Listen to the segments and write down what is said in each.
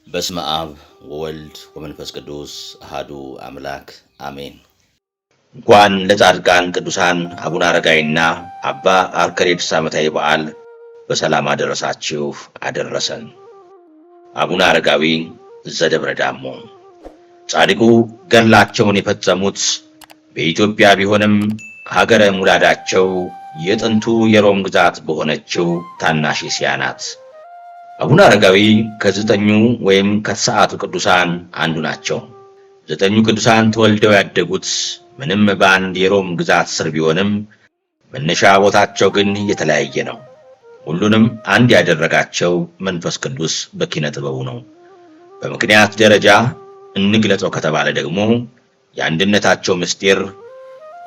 በስመ አብ ወወልድ ወመንፈስ ቅዱስ አሐዱ አምላክ አሜን። እንኳን ለጻድቃን ቅዱሳን አቡነ አረጋዊና አባ አርከሌድስ ዓመታዊ በዓል በሰላም አደረሳችሁ አደረሰን። አቡነ አረጋዊ ዘደብረ ዳሞ ጻድቁ ገድላቸውን የፈጸሙት በኢትዮጵያ ቢሆንም ሀገረ ሙላዳቸው የጥንቱ የሮም ግዛት በሆነችው ታናሽ እስያ ናት። አቡነ አረጋዊ ከዘጠኙ ወይም ከሰዓቱ ቅዱሳን አንዱ ናቸው። ዘጠኙ ቅዱሳን ተወልደው ያደጉት ምንም በአንድ የሮም ግዛት ስር ቢሆንም መነሻ ቦታቸው ግን የተለያየ ነው። ሁሉንም አንድ ያደረጋቸው መንፈስ ቅዱስ በኪነ ጥበቡ ነው። በምክንያት ደረጃ እንግለጸው ከተባለ ደግሞ የአንድነታቸው ምስጢር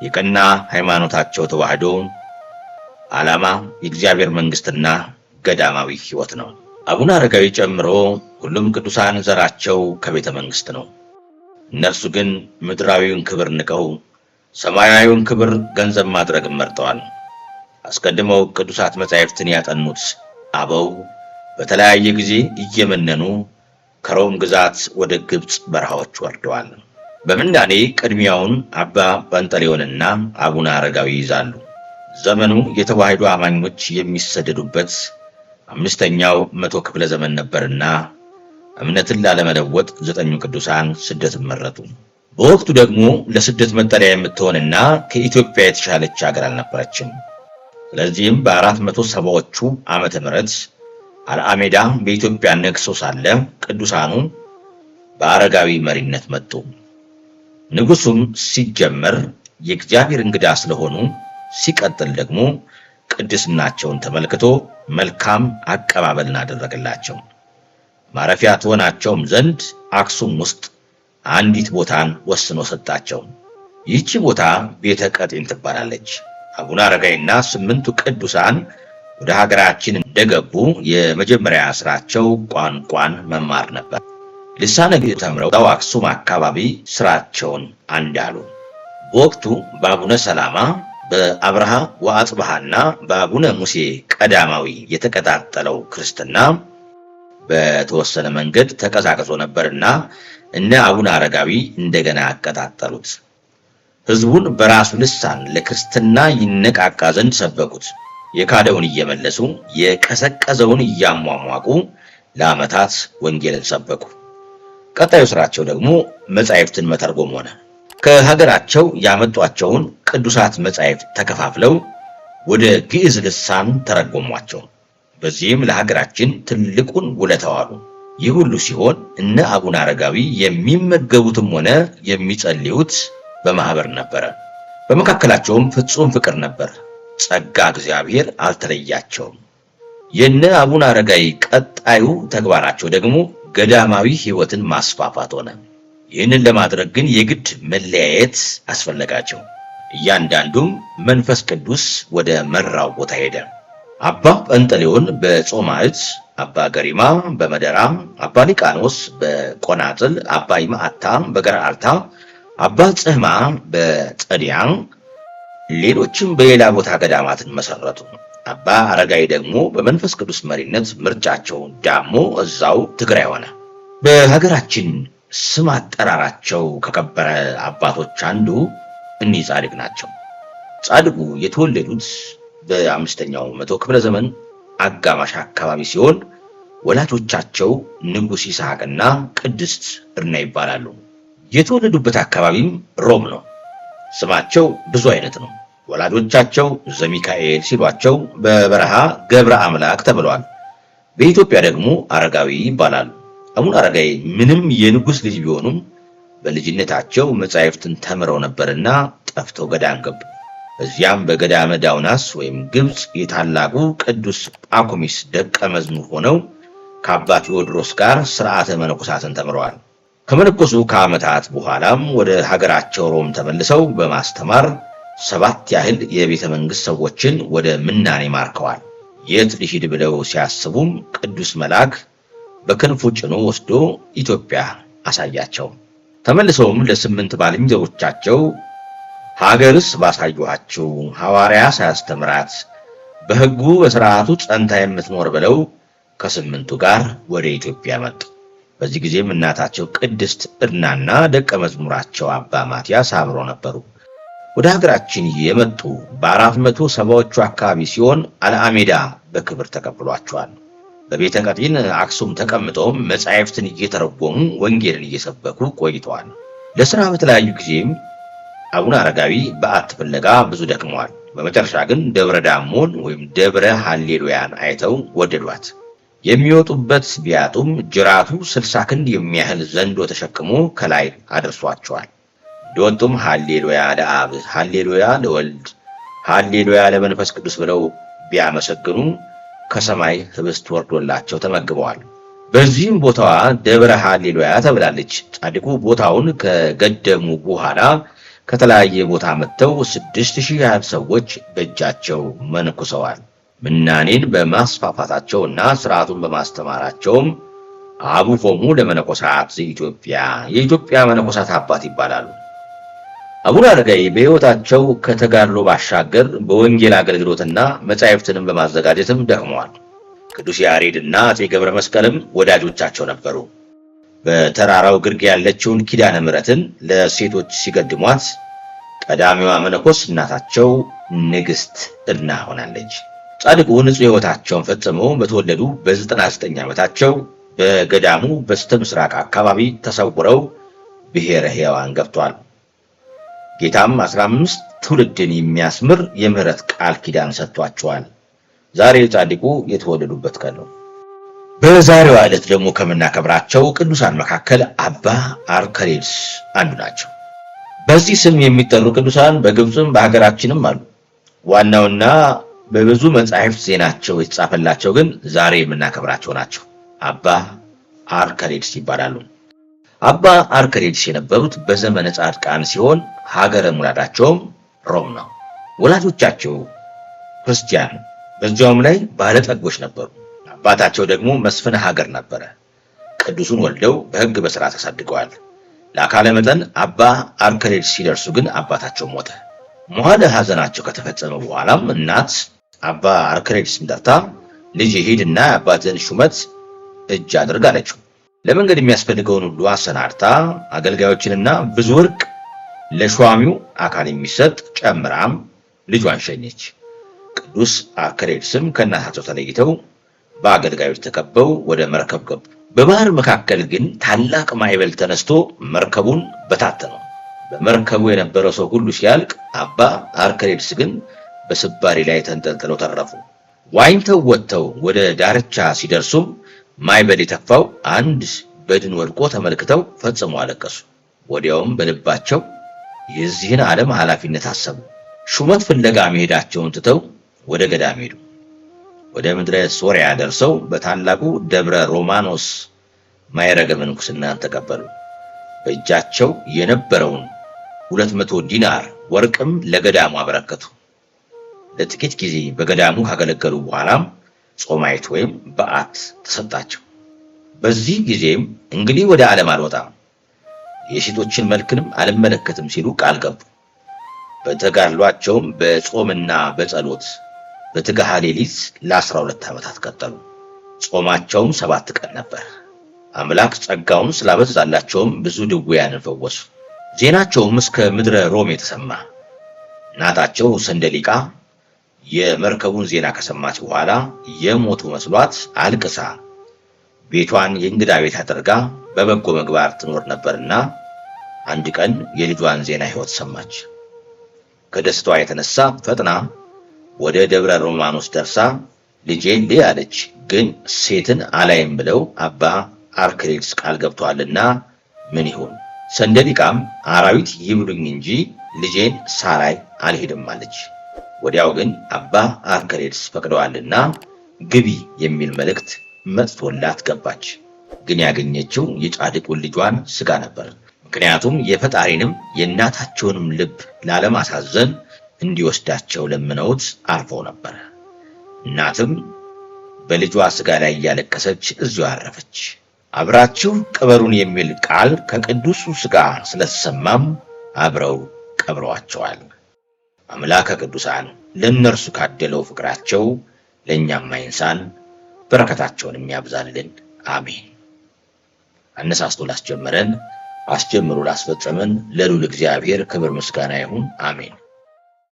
የቀና ሃይማኖታቸው ተዋህዶ ዓላማ የእግዚአብሔር መንግስትና ገዳማዊ ሕይወት ነው። አቡነ አረጋዊ ጨምሮ ሁሉም ቅዱሳን ዘራቸው ከቤተ መንግስት ነው። እነርሱ ግን ምድራዊውን ክብር ንቀው ሰማያዊውን ክብር ገንዘብ ማድረግ መርጠዋል። አስቀድመው ቅዱሳት መጻሕፍትን ያጠኑት አበው በተለያየ ጊዜ እየመነኑ ከሮም ግዛት ወደ ግብጽ በረሃዎች ወርደዋል። በምናኔ ቅድሚያውን አባ ጰንጠሌዎንና አቡነ አረጋዊ ይዛሉ። ዘመኑ የተዋሕዶ አማኞች የሚሰደዱበት አምስተኛው መቶ ክፍለ ዘመን ነበርና እምነትን ላለመለወጥ ዘጠኙ ቅዱሳን ስደትን መረጡ። በወቅቱ ደግሞ ለስደት መጠለያ የምትሆንና ከኢትዮጵያ የተሻለች ሀገር አልነበረችም። ስለዚህም በ470ዎቹ ዓመተ ምህረት አልአሜዳ በኢትዮጵያ ነግሶ ሳለ ቅዱሳኑ በአረጋዊ መሪነት መጡ። ንጉሱም ሲጀመር የእግዚአብሔር እንግዳ ስለሆኑ ሲቀጥል ደግሞ ቅድስናቸውን ተመልክቶ መልካም አቀባበልን አደረገላቸው። ማረፊያ ትሆናቸውም ዘንድ አክሱም ውስጥ አንዲት ቦታን ወስኖ ሰጣቸው። ይህች ቦታ ቤተ ቀጢን ትባላለች። አቡነ አረጋዊና 8ቱ ቅዱሳን ወደ ሀገራችን እንደገቡ የመጀመሪያ ስራቸው ቋንቋን መማር ነበር። ልሳነ ግዕዝ ተምረው አክሱም አካባቢ ስራቸውን አንዳሉ። በወቅቱ በአቡነ ሰላማ በአብርሃ ወአጽብሃና በአቡነ ሙሴ ቀዳማዊ የተቀጣጠለው ክርስትና በተወሰነ መንገድ ተቀዛቅዞ ነበርና እነ አቡነ አረጋዊ እንደገና ያቀጣጠሉት። ሕዝቡን በራሱ ልሳን ለክርስትና ይነቃቃ ዘንድ ሰበኩት። የካደውን እየመለሱ የቀሰቀዘውን እያሟሟቁ ለዓመታት ወንጌልን ሰበኩ። ቀጣዩ ስራቸው ደግሞ መጻሕፍትን መተርጎም ሆነ። ከሀገራቸው ያመጧቸውን ቅዱሳት መጻሕፍት ተከፋፍለው ወደ ግዕዝ ልሳን ተረጎሟቸው። በዚህም ለሀገራችን ትልቁን ውለታ ዋሉ። ይህ ሁሉ ሲሆን እነ አቡነ አረጋዊ የሚመገቡትም ሆነ የሚጸልዩት በማህበር ነበረ። በመካከላቸውም ፍጹም ፍቅር ነበር። ጸጋ እግዚአብሔር አልተለያቸውም። የነ አቡነ አረጋዊ ቀጣዩ ተግባራቸው ደግሞ ገዳማዊ ሕይወትን ማስፋፋት ሆነ። ይህንን ለማድረግ ግን የግድ መለያየት አስፈለጋቸው። እያንዳንዱም መንፈስ ቅዱስ ወደ መራው ቦታ ሄደ። አባ ጰንጠሌዎን በጾማዕት፣ አባ ገሪማ በመደራ፣ አባ ሊቃኖስ በቆናጽል፣ አባ ይምዓታ በገርአልታ፣ አባ ጽህማ በጸዲያ፣ ሌሎችም በሌላ ቦታ ገዳማትን መሰረቱ። አባ አረጋዊ ደግሞ በመንፈስ ቅዱስ መሪነት ምርጫቸው ዳሞ እዛው ትግራይ ሆነ። በሀገራችን ስም አጠራራቸው ከከበረ አባቶች አንዱ እኒህ ጻድቅ ናቸው። ጻድቁ የተወለዱት በአምስተኛው መቶ ክፍለ ዘመን አጋማሽ አካባቢ ሲሆን ወላጆቻቸው ንጉሥ ይስሐቅና ቅድስት እርና ይባላሉ። የተወለዱበት አካባቢም ሮም ነው። ስማቸው ብዙ አይነት ነው። ወላጆቻቸው ዘሚካኤል ሲሏቸው በበረሃ ገብረ አምላክ ተብለዋል። በኢትዮጵያ ደግሞ አረጋዊ ይባላሉ። አቡነ አረጋዊ ምንም የንጉሥ ልጅ ቢሆኑም በልጅነታቸው መጻሕፍትን ተምረው ነበርና ጠፍተው ገዳም ገቡ። በዚያም በገዳመ ዳውናስ ወይም ግብጽ የታላቁ ቅዱስ ጳኩሚስ ደቀ መዝሙር ሆነው ከአባ ቴዎድሮስ ጋር ሥርዓተ መነኮሳትን ተምረዋል። ከመነኮሱ ከዓመታት በኋላም ወደ ሀገራቸው ሮም ተመልሰው በማስተማር 7 ያህል የቤተ መንግሥት ሰዎችን ወደ ምናኔ ማርከዋል። የት ልሂድ ብለው ሲያስቡም ቅዱስ መልአክ በክንፉ ጭኖ ወስዶ ኢትዮጵያ አሳያቸው። ተመልሰውም ለ8 ባልንጀሮቻቸው ሀገርስ ባሳዩአችሁ ሐዋርያ ሳያስተምራት በሕጉ በሥርዓቱ ጸንታ የምትኖር ብለው ከ8ቱ ጋር ወደ ኢትዮጵያ መጡ። በዚህ ጊዜም እናታቸው ቅድስት ዕድናና ደቀ መዝሙራቸው አባ ማትያስ አብረው ነበሩ። ወደ ሀገራችን የመጡ በ470ዎቹ አካባቢ ሲሆን አልአሜዳ በክብር ተቀብሏቸዋል። በቤተ ቀጢን አክሱም ተቀምጠውም መጻሕፍትን እየተረጎሙ ወንጌልን እየሰበኩ ቆይተዋል። ለሥራ በተለያዩ ጊዜም አቡነ አረጋዊ በዓት ፍለጋ ብዙ ደክመዋል። በመጨረሻ ግን ደብረ ዳሞን ወይም ደብረ ሃሌሉያን አይተው ወደዷት። የሚወጡበት ቢያጡም ጅራቱ 60 ክንድ የሚያህል ዘንዶ ተሸክሞ ከላይ አድርሷቸዋል። እንደወጡም ሃሌሉያ ለአብ፣ ሃሌሉያ ለወልድ፣ ሃሌሉያ ለመንፈስ ቅዱስ ብለው ቢያመሰግኑ ከሰማይ ህብስት ወርዶላቸው ተመግበዋል። በዚህም ቦታዋ ደብረ ሃሌሉያ ተብላለች። ጻድቁ ቦታውን ከገደሙ በኋላ ከተለያየ ቦታ መጥተው 6000 ያህል ሰዎች በእጃቸው መንኩሰዋል። ምናኔን በማስፋፋታቸውና ስርዓቱን በማስተማራቸውም አቡፎሙ ለመነኮሳት ዘኢትዮጵያ የኢትዮጵያ መነኮሳት አባት ይባላሉ። አቡነ አረጋዊ በሕይወታቸው ከተጋድሎ ባሻገር በወንጌል አገልግሎትና መጻሕፍትንም በማዘጋጀትም ደክመዋል። ቅዱስ ያሬድና አፄ ገብረ መስቀልም ወዳጆቻቸው ነበሩ። በተራራው ግርጌ ያለችውን ኪዳነ ምሕረትን ለሴቶች ሲገድሟት ቀዳሚዋ መነኮስ እናታቸው ንግሥት ዕድና ሆናለች። ጻድቁ ንጹሕ ሕይወታቸውን ፈጽመው በተወለዱ በ99 ዓመታቸው በገዳሙ በስተ ምስራቅ አካባቢ ተሰውረው ብሔረ ሕያዋን ገብቷል። ጌታም 15 ትውልድን የሚያስምር የምህረት ቃል ኪዳን ሰጥቷቸዋል። ዛሬ ጻድቁ የተወለዱበት ቀን ነው። በዛሬዋ ዕለት ደግሞ ከምናከብራቸው ቅዱሳን መካከል አባ አርከሌድስ አንዱ ናቸው። በዚህ ስም የሚጠሩ ቅዱሳን በግብፅም በሀገራችንም አሉ። ዋናውና በብዙ መጻሕፍት ዜናቸው የተጻፈላቸው ግን ዛሬ የምናከብራቸው ናቸው። አባ አርከሌድስ ይባላሉ። አባ አርከሌድስ የነበሩት በዘመነ ጻድቃን ሲሆን ሀገረ ሙላዳቸውም ሮም ነው። ወላጆቻቸው ክርስቲያን በዚያውም ላይ ባለጠጎች ነበሩ። አባታቸው ደግሞ መስፍነ ሀገር ነበረ። ቅዱሱን ወልደው በሕግ በሥራ ተሳድገዋል። ለአካለ መጠን አባ አርከሌድስ ሲደርሱ ግን አባታቸው ሞተ። መዋዕለ ሐዘናቸው ከተፈጸመ በኋላም እናት አባ አርከሌድስን ጠርታ ልጅ ሂድና የአባትን ሹመት እጅ አድርግ አለችው። ለመንገድ የሚያስፈልገውን ሁሉ አሰናድታ አገልጋዮችንና ብዙ ወርቅ ለሿሚው አካል የሚሰጥ ጨምራም ልጇን ሸኘች። ቅዱስ አርከሌድስም ከእናታቸው ተለይተው በአገልጋዮች ተከበው ወደ መርከብ ገቡ። በባህር መካከል ግን ታላቅ ማዕበል ተነስቶ መርከቡን በታተነው። በመርከቡ የነበረው ሰው ሁሉ ሲያልቅ አባ አርከሌድስ ግን በስባሪ ላይ ተንጠልጥለው ተረፉ። ዋኝተው ወጥተው ወደ ዳርቻ ሲደርሱም ማዕበል የተፋው አንድ በድን ወድቆ ተመልክተው ፈጽሞ አለቀሱ። ወዲያውም በልባቸው የዚህን ዓለም ኃላፊነት አሰቡ። ሹመት ፍለጋ መሄዳቸውን ትተው ወደ ገዳም ሄዱ። ወደ ምድረ ሶርያ ደርሰው በታላቁ ደብረ ሮማኖስ ማዕረገ ምንኩስናን ተቀበሉ። በእጃቸው የነበረውን 200 ዲናር ወርቅም ለገዳሙ አበረከቱ። ለጥቂት ጊዜ በገዳሙ ካገለገሉ በኋላም ጾማይት ወይም በዓት ተሰጣቸው። በዚህ ጊዜም እንግዲህ ወደ ዓለም አልወጣም፣ የሴቶችን መልክንም አልመለከትም ሲሉ ቃል ገቡ። በተጋድሏቸውም በጾምና በጸሎት በትጋሃ ሌሊት ለ12 ዓመታት ቀጠሉ። ጾማቸውም 7 ቀን ነበር። አምላክ ጸጋውን ስላበዛላቸውም ብዙ ድውያንን ፈወሱ። ዜናቸውም እስከ ምድረ ሮም የተሰማ። እናታቸው ሰንደሊቃ የመርከቡን ዜና ከሰማች በኋላ የሞቱ መስሏት አልቅሳ ቤቷን የእንግዳ ቤት አድርጋ በበጎ ምግባር ትኖር ነበርና አንድ ቀን የልጇን ዜና ሕይወት ሰማች። ከደስታዋ የተነሳ ፈጥና ወደ ደብረ ሮማኖስ ደርሳ ልጄን ልይ አለች። ግን ሴትን አላይም ብለው አባ አርከሌድስ ቃል ገብተዋልና ምን ይሁን? ሰንደሊቃም አራዊት ይብሉኝ እንጂ ልጄን ሳላይ አልሄድም አለች። ወዲያው ግን አባ አርከሌድስ ፈቅደዋልና ግቢ የሚል መልእክት መጥቶላት ገባች። ግን ያገኘችው የጻድቁን ልጇን ሥጋ ነበር። ምክንያቱም የፈጣሪንም የእናታቸውንም ልብ ላለማሳዘን እንዲወስዳቸው ለምነውት አርፈው ነበር። እናትም በልጇ ሥጋ ላይ እያለቀሰች እዚሁ አረፈች። አብራችሁ ቅበሩን የሚል ቃል ከቅዱሱ ሥጋ ስለተሰማም አብረው ቀብረዋቸዋል። አምላከ ቅዱሳን ለእነርሱ ካደለው ፍቅራቸው ለእኛም አይንሳን፣ በረከታቸውን የሚያብዛልን አሜን። አነሳስቶ ላስጀመረን አስጀምሮ ላስፈጸመን ለልዑል እግዚአብሔር ክብር ምስጋና ይሁን፣ አሜን።